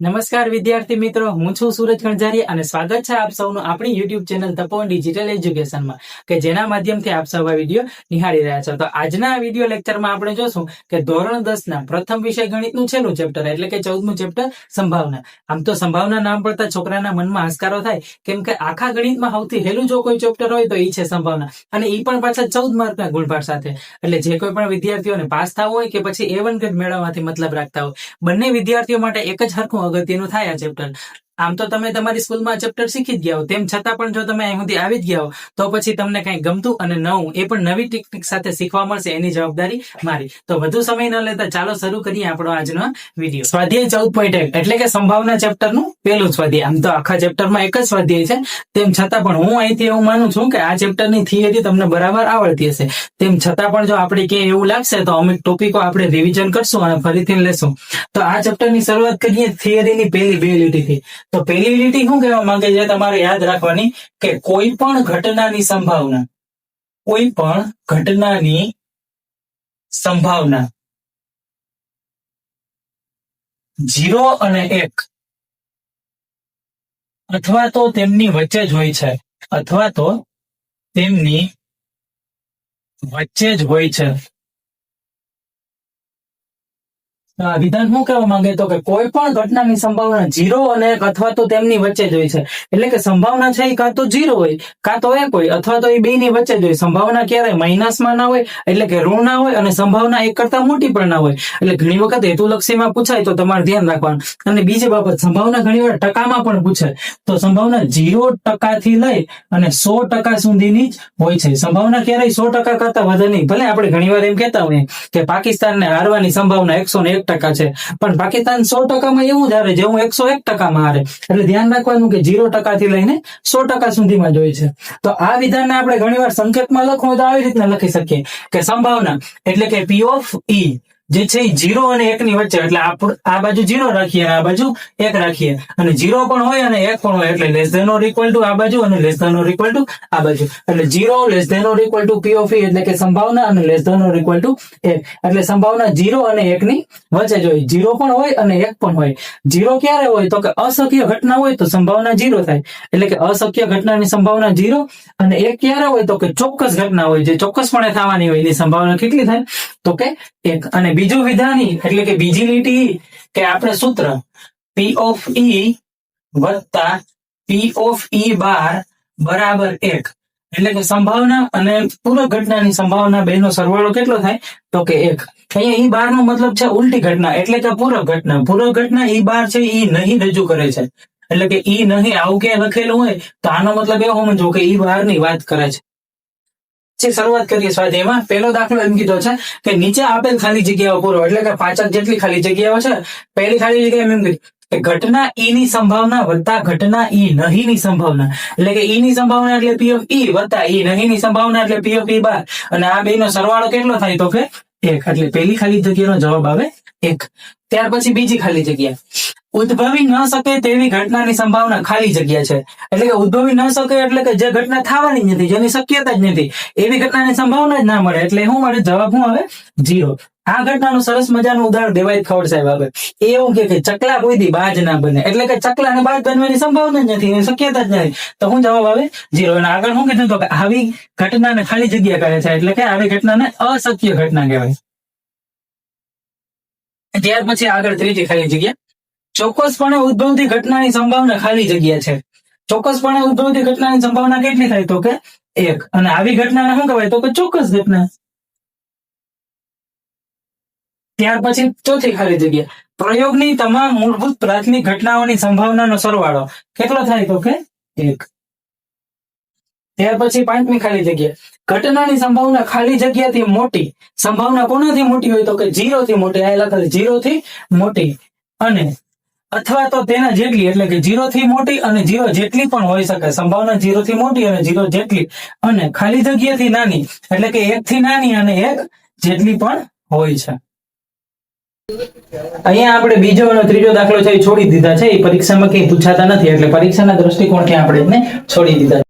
નમસ્કાર વિદ્યાર્થી મિત્રો, હું છું સુરજ ખંજારિયા અને સ્વાગત છે આપ સૌનું આપણી યુટ્યુબ ચેનલ તપોવન ડિજિટલ એજ્યુકેશનમાં કે જેના માધ્યમથી આપ સૌ આ વિડીયો નિહાળી રહ્યા છો. તો આજના આ વિડીયો લેક્ચરમાં આપણે જોશું કે ધોરણ 10 ના પ્રથમ વિષય ગણિતનું છેલ્લું ચેપ્ટર એટલે કે 14મું ચેપ્ટર સંભાવના. આમ તો સંભાવના નામ પડતા છોકરાના મનમાં હાશકારો થાય, કેમ કે આખા ગણિતમાં સૌથી હેલું જો કોઈ ચેપ્ટર હોય તો એ છે સંભાવના, અને એ પણ પાછા 14 માર્કના ગુણભાર સાથે. એટલે જે કોઈ પણ વિદ્યાર્થીઓને પાસ થવું હોય કે પછી A1 ગ્રેડ મેળવવાથી મતલબ રાખતા હોય, બંને વિદ્યાર્થીઓ માટે એક જ હરખું અગત્યનું થાય આ ચેપ્ટર. આમ તો તમે તમારી સ્કૂલમાં ચેપ્ટર શીખી જ ગયા હો, તેમ છતાં પણ જો તમે અહીં સુધી આવી જ ગયા હો તો પછી તમને કંઈ ગમતું અને નવું એ પણ નવી ટેકનિક સાથે શીખવા મળશે, એની જવાબદારી મારી. તો વધુ સમય ન લેતા ચાલો શરૂ કરીએ આપણો આજનો વિડીયો. સ્વાધ્યાય 14.1 એટલે કે સંભાવના ચેપ્ટરનું પહેલું સ્વાધ્યાય. આમ તો આખા ચેપ્ટરમાં એક જ સ્વાધ્યાય છે, તેમ છતાં પણ હું અહીંથી એવું માનું છું કે આ ચેપ્ટરની થિયરી તમને બરાબર આવડતી હશે. તેમ છતાં પણ જો આપણે ક્યાંય એવું લાગશે તો અમુક ટોપિકો આપણે રિવિઝન કરશું અને ફરીથી લેશું. તો આ ચેપ્ટરની શરૂઆત કરીએ થિયરીની પહેલી બે લીટીથી. તો પહેલી લીટી શું કહેવા માંગે છે તમારે યાદ રાખવાની કે કોઈ પણ ઘટનાની સંભાવના, કોઈ પણ ઘટનાની સંભાવના 0 અને 1 અથવા તો તેમની વચ્ચે જ હોય છે, અથવા તો તેમની વચ્ચે જ હોય છે. વિધાન શું કહેવા માંગે તો કે કોઈ પણ ઘટનાની સંભાવના 0 અને 1 અથવા તો તેમની વચ્ચે જ હોય છે. એટલે કે સંભાવના છે એ કાં તો 0 હોય કાં તો 1 હોય, અથવા તો એ બે ની વચ્ચે જ હોય. સંભાવના ક્યારે માઇનસમાં ના હોય એટલે કે ઋણ ના હોય, અને સંભાવના 1 કરતા મોટી પણ ના હોય. એટલે ઘણી વખત હેતુલક્ષીમાં પૂછાય તો તમારે ધ્યાન રાખવાનું. અને બીજી બાબત, સંભાવના ઘણી વાર ટકામાં પણ પૂછાય. તો સંભાવના 0% થી લઈ અને 100% સુધીની જ હોય છે. સંભાવના ક્યારેય 100% કરતા વધારે નહીં. ભલે આપણે ઘણી વાર એમ કહેતા હોઈએ કે પાકિસ્તાનને હારવાની સંભાવના 101% છે, પણ પાકિસ્તાન 100% માં એવું જ હારે જેવું 101% માં હારે. એટલે ધ્યાન રાખવાનું કે 0% થી લઈને 100% સુધીમાં જ હોય છે. તો આ વિધાનને આપણે ઘણીવાર સંકેતમાં લખવું હોય તો આવી રીતના લખી શકીએ કે સંભાવના એટલે કે P of E જે છે 0 અને 1 ની વચ્ચે. એટલે આ બાજુ 0 રાખીએ અને આ બાજુ 1 રાખીએ, અને 0 પણ હોય અને 1 પણ હોય. એટલે less than or equal to આ બાજુ અને less than or equal to આ બાજુ. એટલે 0 less than or equal to P of E એટલે કે સંભાવના, અને less than or equal to 1 એટલે સંભાવના 0 અને 1 ની વચ્ચે જ હોય. 0 પણ હોય અને 1 પણ હોય. 0 ક્યારે હોય તો કે અશક્ય ઘટના હોય તો સંભાવના 0 થાય, એટલે કે અશક્ય ઘટનાની સંભાવના 0. અને 1 ક્યારે હોય તો કે ચોક્કસ ઘટના હોય જે ચોક્કસપણે થવાની હોય, એની સંભાવના કેટલી થાય તો કે 1. અને બીજું વિધાન એટલે કે બીજી લીટી કે આપણે સૂત્ર P of E વત્તા P of E બાર બરાબર 1. એટલે કે સંભાવના અને પૂરક ઘટનાની સંભાવના બેનો સરવાળો કેટલો થાય તો કે 1. અહીંયા E બાર નો મતલબ છે ઉલટી ઘટના એટલે કે પૂરક ઘટના. પૂરક ઘટના E બાર છે એ નહીં રજૂ કરે છે, એટલે કે E નહીં આવું કે લખેલું હોય તો આનો મતલબ એવો સમજો કે E બાર ની વાત કરે છે. શરૂઆત કરીએ સ્વાધ્યાયમાં. પહેલો દાખલો એમ કીધો છે કે નીચે આપેલ ખાલી જગ્યાઓ પૂરો, એટલે કે 5 જેટલી ખાલી જગ્યાઓ છે. પહેલી ખાલી જગ્યા એમ કીધી કે ઘટના E ની સંભાવના વત્તા ઘટના E નહીં ની સંભાવના, એટલે કે E ની સંભાવના એટલે P of E વત્તા E નહીં ની સંભાવના એટલે P of E બાર, અને આ બેનો સરવાળો કેટલો થાય તો કે 1. એટલે પહેલી ખાલી જગ્યાનો જવાબ આવે 1. ત્યાર પછી બીજી ખાલી જગ્યા, ઉદ્ભવી ન શકે તેવી ઘટનાની સંભાવના ખાલી જગ્યા છે. એટલે કે ઉદ્ભવી ન શકે એટલે કે જે ઘટના થવાની જ નથી, જેની શક્યતા જ નથી, એવી ઘટનાની સંભાવના જ ના મળે. એટલે શું મળે? જવાબ શું આવે? 0. આ ઘટનાનું સરસ મજાનું ઉદાહરણ દેવાય ખબર સાહેબ આવે. એ એવું કે ચકલા કોઈ દી બાજ ના બને, એટલે કે ચકલાને બાજ બનવાની સંભાવના જ નથી, એની શક્યતા જ નથી. તો શું જવાબ આવે? 0. અને આગળ શું કીધું તો કે આવી ઘટનાને ખાલી જગ્યા કહે છે, એટલે કે આવી ઘટનાને અશક્ય ઘટના કહેવાય. ત્યાર પછી આગળ ત્રીજી ખાલી જગ્યા, ચોક્કસપણે ઉદ્ભવતી ઘટનાની સંભાવના ખાલી જગ્યા છે. ચોક્કસપણે ઉદ્ભવતી ઘટનાની સંભાવના કેટલી થાય તો કે 1. અને આવી ઘટનાને શું કહેવાય તો કે ચોક્કસ ઘટના. ત્યાર પછી ચોથી ખાલી જગ્યા, પ્રયોગની તમામ મૂળભૂત પ્રાથમિક ઘટનાઓની સંભાવનાનો સરવાળો કેટલો થાય તો કે 1. ત્યાર પછી પાંચમી ખાલી જગ્યા, ઘટનાની સંભાવના ખાલી જગ્યાથી મોટી. સંભાવના કોનાથી મોટી હોય તો કે 0 થી મોટી. આ લખેલ 0 થી મોટી અને અથવા તો તેના જેટલી, એટલે કે 0 થી મોટી અને 0 જેટલી પણ હોઈ શકે. સંભાવના 0 થી મોટી અને 0 જેટલી, અને ખાલી જગ્યાથી નાની, એટલે કે 1 થી નાની અને 1 જેટલી પણ હોય છે. અહીંયા આપણે બીજો અને ત્રીજો દાખલો છે એ છોડી દીધા છે. એ પરીક્ષામાં કઈ પૂછાતા નથી, એટલે પરીક્ષાના દ્રષ્ટિકોણથી આપણે એને છોડી દીધા.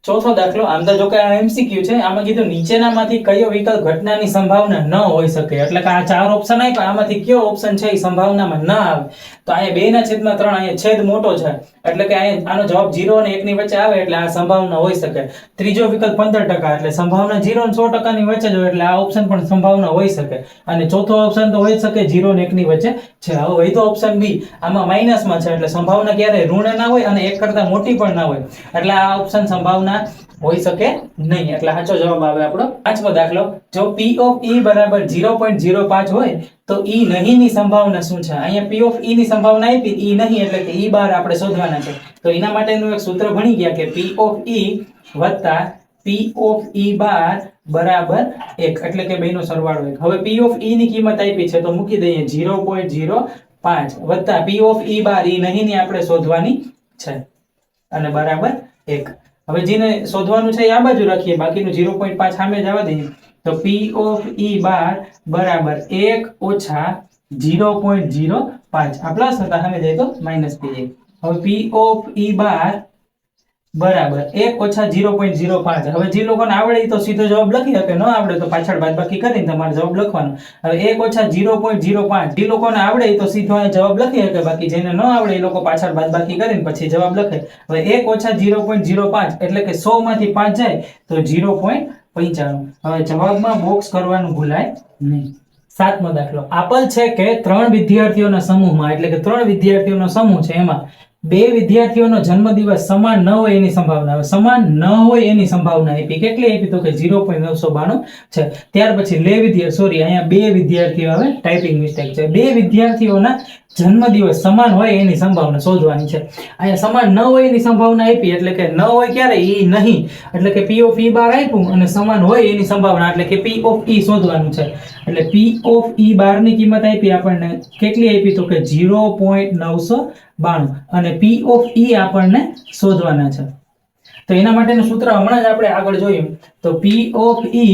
ચોથો દાખલો, આમ તો જો કે આ MCQ છે, આમાં કીધું નીચેનામાંથી કયો વિકલ્પ ઘટનાની સંભાવના ન હોઈ શકે, એટલે કે આ 4 ઓપ્શન આપ્યા, આમાંથી કયો ઓપ્શન છે એ સંભાવનામાં ન આવે. તો અહીંયા 2/3, અહીંયા છેદ મોટો છે એટલે કે આનો જવાબ 0 અને 1 ની વચ્ચે આવે એટલે આ સંભાવના હોઈ શકે. ત્રીજો વિકલ્પ 15% એટલે સંભાવના 0 અને 100% ની વચ્ચે જ હોય એટલે આ ઓપ્શન પણ સંભાવના હોઈ શકે. અને ચોથો ઓપ્શન તો હોઈ શકે 0 અને 1 ની વચ્ચે છે. હવે વૈધો ઓપ્શન બી, આમાં માઈનસમાં છે એટલે સંભાવના ક્યારે ઋણ ના હોય અને 1 કરતા મોટી પણ ના હોય એટલે આ ઓપ્શન સંભાવના હોઈ શકે નહીં, એટલે સાચો જવાબ આવે આપણો. પાંચમો દાખલો, જો P of E બરાબર 0.05 હોય તો E નહીં ની સંભાવના શું છે? અહીંયા P of E ની સંભાવના આપી, E નહીં એટલે કે E બાર આપણે શોધવાના છે. તો એના માટેનું એક સૂત્ર ભણી ગયા કે P of E વત્તા P of E બાર બરાબર 1 એટલે કે બેનો સરવાળો 1. હવે P of E ની કિંમત આપી છે તો મૂકી દઈએ 0.05 વત્તા P of E bar E નહીં ની આપણે શોધવાની છે અને બરાબર 1. હવે જેને શોધવાનું છે એ આ બાજુ રાખીએ, બાકીનું 0.5 સામે જવા દઈએ. તો P of E બાર બરાબર 1 ઓછા 0.05, આ પ્લસ હતા સામે જાય તો માઈનસ થઈ જાય. હવે P of E બાર બરાબર 1 ઓછા 0.05. હવે જે લોકોને આવડે તો સીધો જવાબ લખી શકે, ન આવડે તો પાછળ બાદબાકી કરીને તમારે જવાબ લખવાનો. હવે 1 ઓછા 0.05, જે લોકોને આવડે તો સીધો આ જવાબ લખી શકે, બાકી જેને ન આવડે એ લોકો પાછળ બાદબાકી કરીને પછી જવાબ લખે. હવે 1 ઓછા 0.05 એટલે કે 100 માંથી 5 જાય તો 0.95. હવે જવાબમાં બોક્સ કરવાનું ભૂલાય નહીં. સાતમો દાખલો, આપેલ છે કે 3 વિદ્યાર્થીઓના સમૂહમાં એટલે કે 3 વિદ્યાર્થીઓનો સમૂહ છે, એમાં 2 વિદ્યાર્થીઓનો જન્મદિવસ સમાન ન હોય એની સંભાવના. હવે સમાન ન હોય એની સંભાવના આપી, કેટલી આપી તો કે 0.992 છે. ત્યાર પછી અહીંયા 2 વિદ્યાર્થીઓ, હવે ટાઈપિંગ મિસ્ટેક છે, 2 વિદ્યાર્થીઓના જન્મદિવસ સમાન હોય એની સંભાવના શોધવાની છે. અહીંયા સમાન ન હોય એની સંભાવના આપી એટલે કે ન હોય ક્યારે, એ નહીં એટલે કે P of E બાર આપ્યું અને સમાન હોય એની સંભાવના એટલે કે P of E શોધવાનું છે. એટલે P of E બાર ની કિંમત આપી આપણને, કેટલી આપી તો કે 0.992 અને P of E આપણને શોધવાના છે. તો એના માટેનું સૂત્ર હમણાં જ આપણે આગળ જોયું. તો P of E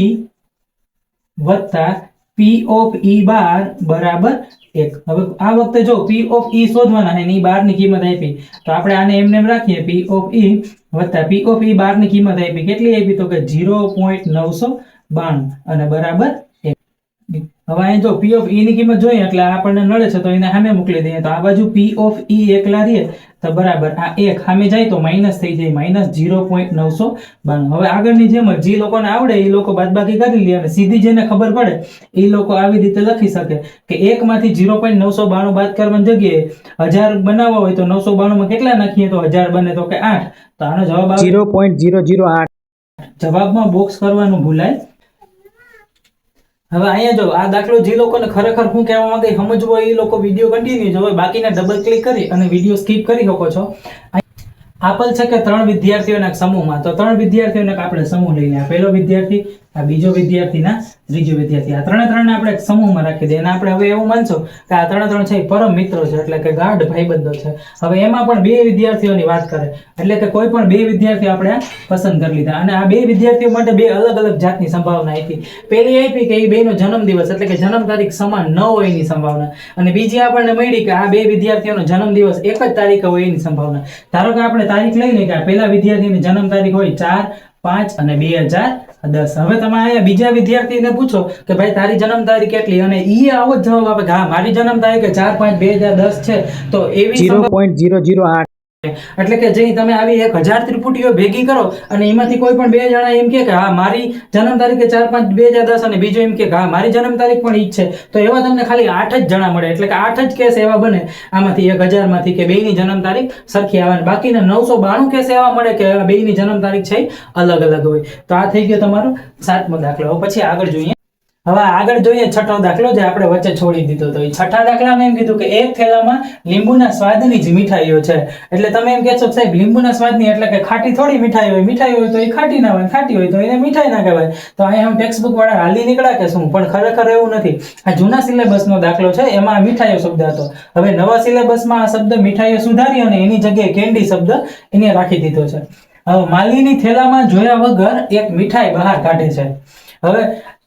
વત્તા P of E બાર બરાબર 1. હવે આ વખતે જો P of E શોધવાના છે એની બાર ની કિંમત આપી તો આપણે આને એમને એમ રાખીએ. P of E વત્તા P of E બાર ની કિંમત આપી, કેટલી આપી તો કે 0.992 અને બરાબર 1. હવે અહીં જો P of E ની કિંમત જોઈએ એટલે આપણને નડે છે તો એને સામે મોકલી દઈએ. તો આ બાજુ P of E એકલા રહીએ તો બરાબર આ 1 સામે જાય તો માઈનસ થઈ જાય, માઈનસ 0.992. હવે આગળની જેમ જ જે લોકોને આવડે એ લોકો બાદબાકી કરી લે અને સીધી જેને ખબર પડે એ લોકો આવી રીતે લખી શકે કે 1 માંથી 0.992 બાદ કરવાની જગ્યાએ 1000 બનાવવા હોય તો 992 માં કેટલા નાખીએ તો 1000 બને તો કે 8. તો આનો જવાબ આવે 0.008. જવાબમાં બોક્સ કરવાનું ભૂલાય. હવે અહીંયા જો આ દાખલો જે લોકોને ખરેખર શું કહેવા માંગે સમજવો હોય એ લોકો વિડીયો કન્ટિન્યુ જોવે, બાકીના ડબલ ક્લિક કરી અને વિડીયો સ્કીપ કરી શકો છો. આપેલ છે કે 3 વિદ્યાર્થીઓના સમૂહમાં, તો 3 વિદ્યાર્થીઓને આપણે સમૂહ લઈ લે. પહેલો વિદ્યાર્થી, આ બીજો વિદ્યાર્થી, ના ત્રીજો વિદ્યાર્થી, આ ત્રણે આપણે એક સમૂહમાં રાખી દઈએ અને આપણે હવે એવું માનશો કે આ ત્રણ છે એ પરમ મિત્રો છે એટલે કે ગાઢ ભાઈબંધો છે. હવે એમાં પણ 2 વિદ્યાર્થીઓની વાત કરે એટલે કે કોઈ પણ 2 વિદ્યાર્થીઓ આપણે પસંદ કરી લીધા અને આ 2 વિદ્યાર્થીઓ માટે 2 અલગ અલગ જાતની સંભાવના આપી. પહેલી આપી કે એ બેનો જન્મદિવસ એટલે કે જન્મ તારીખ સમાન ન હોય એની સંભાવના, અને બીજી આપણને મળી કે આ 2 વિદ્યાર્થીઓનો જન્મદિવસ એક જ તારીખે હોય એની સંભાવના. ધારો કે આપણે તારીખ લઈ લે કે આ પહેલા વિદ્યાર્થીની જન્મ તારીખ હોય 4, 5 અને 2010. હવે તમે અહીંયા બીજા વિદ્યાર્થીને પૂછો કે ભાઈ તારી જન્મ તારીખ કેટલી, અને ઈ આવો જ જવાબ આપે કે હા મારી જન્મ તારીખ 4/5/2010 છે. તો એવી 0.008 એટલે કે જે તમે આવી 1000 ત્રિપુટીઓ ભેગી કરો અને એમાંથી કોઈ પણ 2 જણા એમ કે હા મારી જન્મ તારીખ 4/5/2010 અને બીજો એમ કે હા મારી જન્મ તારીખ પણ ઈ જ છે, તો એવા તમને ખાલી 8 જ જણા મળે. એટલે કે 8 જ કેસ એવા બને આમાંથી 1000 માંથી કે બેયની જન્મ તારીખ સરખી આવે. બાકીના 992 કેસ એવા મળે કે બેયની જન્મ તારીખ છે અલગ અલગ હોય. તો આ થઈ ગયો તમારો 7મો દાખલો. હવે પછી આગળ જોઈએ. હવે આગળ જોઈએ 6ઠો દાખલો જે આપણે વચ્ચે છોડી દીધો તો. 6ઠા દાખલામાં એમ કીધું કે એક થેલામાં લીંબુના સ્વાદની જ મીઠાઈઓ છે. એટલે તમે એમ કહેશો સાહેબ લીંબુના સ્વાદની એટલે કે ખાટી થોડી મીઠાઈ હોય, મીઠાઈ હોય તો એ ખાટી ના હોય, ખાટી હોય તો એને મીઠાઈ ના કહેવાય. તો અહીંયા હું ટેક્સ્ટ બુક વાળા હાલી નીકળ્યા કે શું? પણ ખરેખર એવું નથી. આ જૂના સિલેબસનો દાખલો છે, એમાં મીઠાઈઓ શબ્દ હતો. હવે નવા સિલેબસમાં આ શબ્દ મીઠાઈઓ સુધારી અને એની જગ્યાએ કેન્ડી શબ્દ એને રાખી દીધો છે. હવે માલીની થેલામાં જોયા વગર એક મીઠાઈ બહાર કાઢે છે. હવે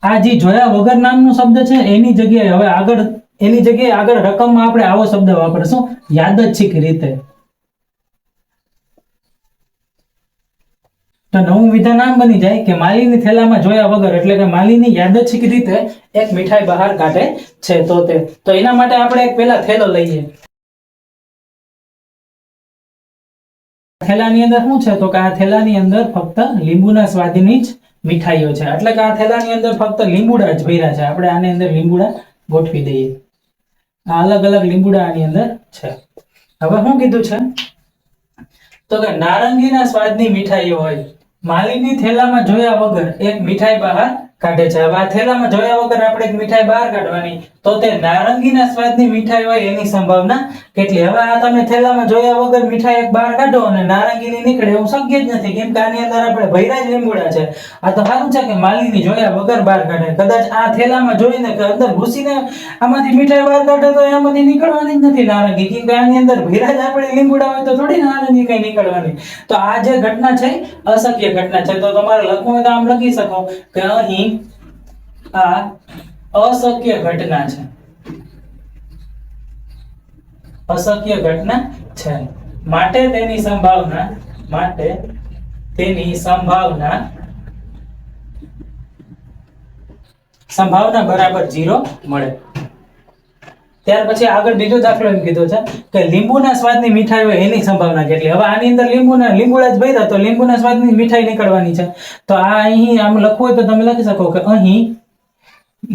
આ જે જોયા વગર નામનો શબ્દ છે એની જગ્યાએ હવે આગળ રકમમાં આપણે આવો શબ્દ વાપરશું, યાદચ્છિક રીતે. તો નવું વિધાન આમ બની જાય કે માલીની થેલામાં જોયા વગર, એટલે કે માલીની યાદચ્છિક રીતે એક મીઠાઈ બહાર કાઢે છે. તો એના માટે આપણે એક પેલા થેલો લઈએ. થેલાની અંદર શું છે? તો કે આ થેલાની અંદર ફક્ત લીંબુના સ્વાદની જ મીઠાઈઓ છે. એટલે કે આ થેલાની અંદર ફક્ત લીંબુડા જ ભર્યા છે. આપણે આની અંદર લીંબુડા ગોઠવી દઈએ. આ અલગ અલગ લીંબુડા આની અંદર છે. હવે શું કીધું છે? તો કે નારંગીના સ્વાદની મીઠાઈઓ હોય, માલીની થેલામાં જોયા વગર એક મીઠાઈ બહાર કાઢે છે. હવે આ થેલામાં જોયા વગર આપણે એક મીઠાઈ બહાર કાઢવાની, તો તે નારંગીના સ્વાદની મીઠાઈ હોય એની સંભાવના કેટલી? હવે આ તમે થેલામાં જોયા વગર મીઠાઈ એક બહાર કાઢો અને નારંગીની નીકળે એવું શક્ય જ નથી, કેમ કે આની અંદર આપણે ભર્યા જ લીંબુડા છે. આ તો સારું છે કે માલીની જોયા વગર બહાર કાઢે. કદાચ આ થેલામાં જોઈને કે અંદર ઘૂસીને આમાંથી મીઠાઈ બહાર કાઢે તો એમાંથી નીકળવાની જ નથી નારંગી, કેમ કે આની અંદર ભર્યા જ આપણે લીંબુડા હોય તો થોડી નારંગી કઈ નીકળવાની. તો આ જે ઘટના છે અશક્ય ઘટના છે. તો તમારે લખવું હોય તો આમ લખી શકો કે અહીં આ અશક્ય ઘટના છે. અશક્ય ઘટના છે, માટે તેની સંભાવના બરાબર 0 મળે. ત્યાર પછી આગળ બીજો દાખલો એમ કીધો છે કે લીંબુના સ્વાદની મીઠાઈ હોય એની સંભાવના કેટલી? હવે આની અંદર લીંબુડા જ ભર્યા, તો લીંબુના સ્વાદની મીઠાઈ નીકળવાની છે. તો આ અહીં આમ લખવું હોય તો તમે લખી શકો કે અહીં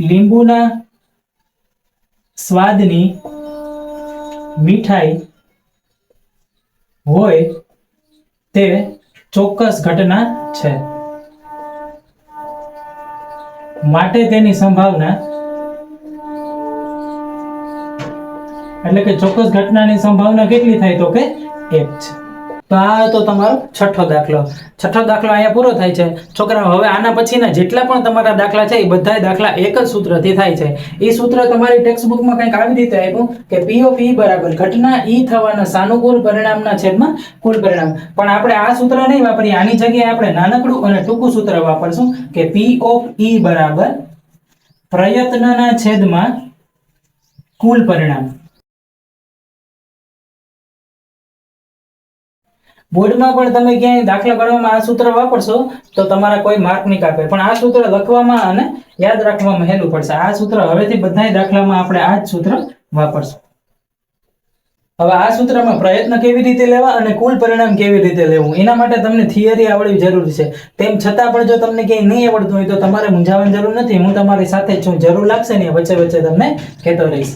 લીંબુના સ્વાદની મીઠાઈ હોય તે ચોક્કસ ઘટના છે, માટે તેની સંભાવના, એટલે કે ચોક્કસ ઘટનાની સંભાવના કેટલી થાય? તો કે 1 છે. તો આ તો તમારો છઠ્ઠો દાખલો. છઠ્ઠો દાખલો અહીંયા પૂરો થાય છે. છોકરાઓ, હવે આના પછીના જેટલા પણ તમારા દાખલા છે એ બધા દાખલા એક જ સૂત્રથી થાય છે. એ સૂત્ર તમારી ટેક્સ્ટ બુકમાં કંઈક આવી રીતે આપ્યું કે P of E બરાબર ઘટના E થવાના સાનુકૂળ પરિણામના છેદમાં કુલ પરિણામ. પણ આપણે આ સૂત્ર નહીં વાપરીએ, આની જગ્યાએ આપણે નાનકડું અને ટૂંકું સૂત્ર વાપરશું કે P of E બરાબર પ્રયત્નના છેદમાં કુલ પરિણામ. બોર્ડમાં પણ તમે ક્યાંય દાખલા ગણવામાં આ સૂત્ર વાપરશો તો તમારા કોઈ માર્ક નહીં કાપે, પણ આ સૂત્ર લખવામાં અને યાદ રાખવામાં હેલું પડશે. આ સૂત્ર હવેથી બધા દાખલામાં આપણે આ જ સૂત્ર વાપરશું. હવે આ સૂત્રમાં પ્રયત્ન કેવી રીતે લેવા અને કુલ પરિણામ કેવી રીતે લેવું એના માટે તમને થિયરી આવડવી જરૂરી છે. તેમ છતાં પણ જો તમને ક્યાંય નહીં આવડતું હોય તો તમારે મૂંઝાવાની જરૂર નથી. હું તમારી સાથે જ છું, જરૂર લાગશે ને વચ્ચે વચ્ચે તમને કહેતો રહીશ.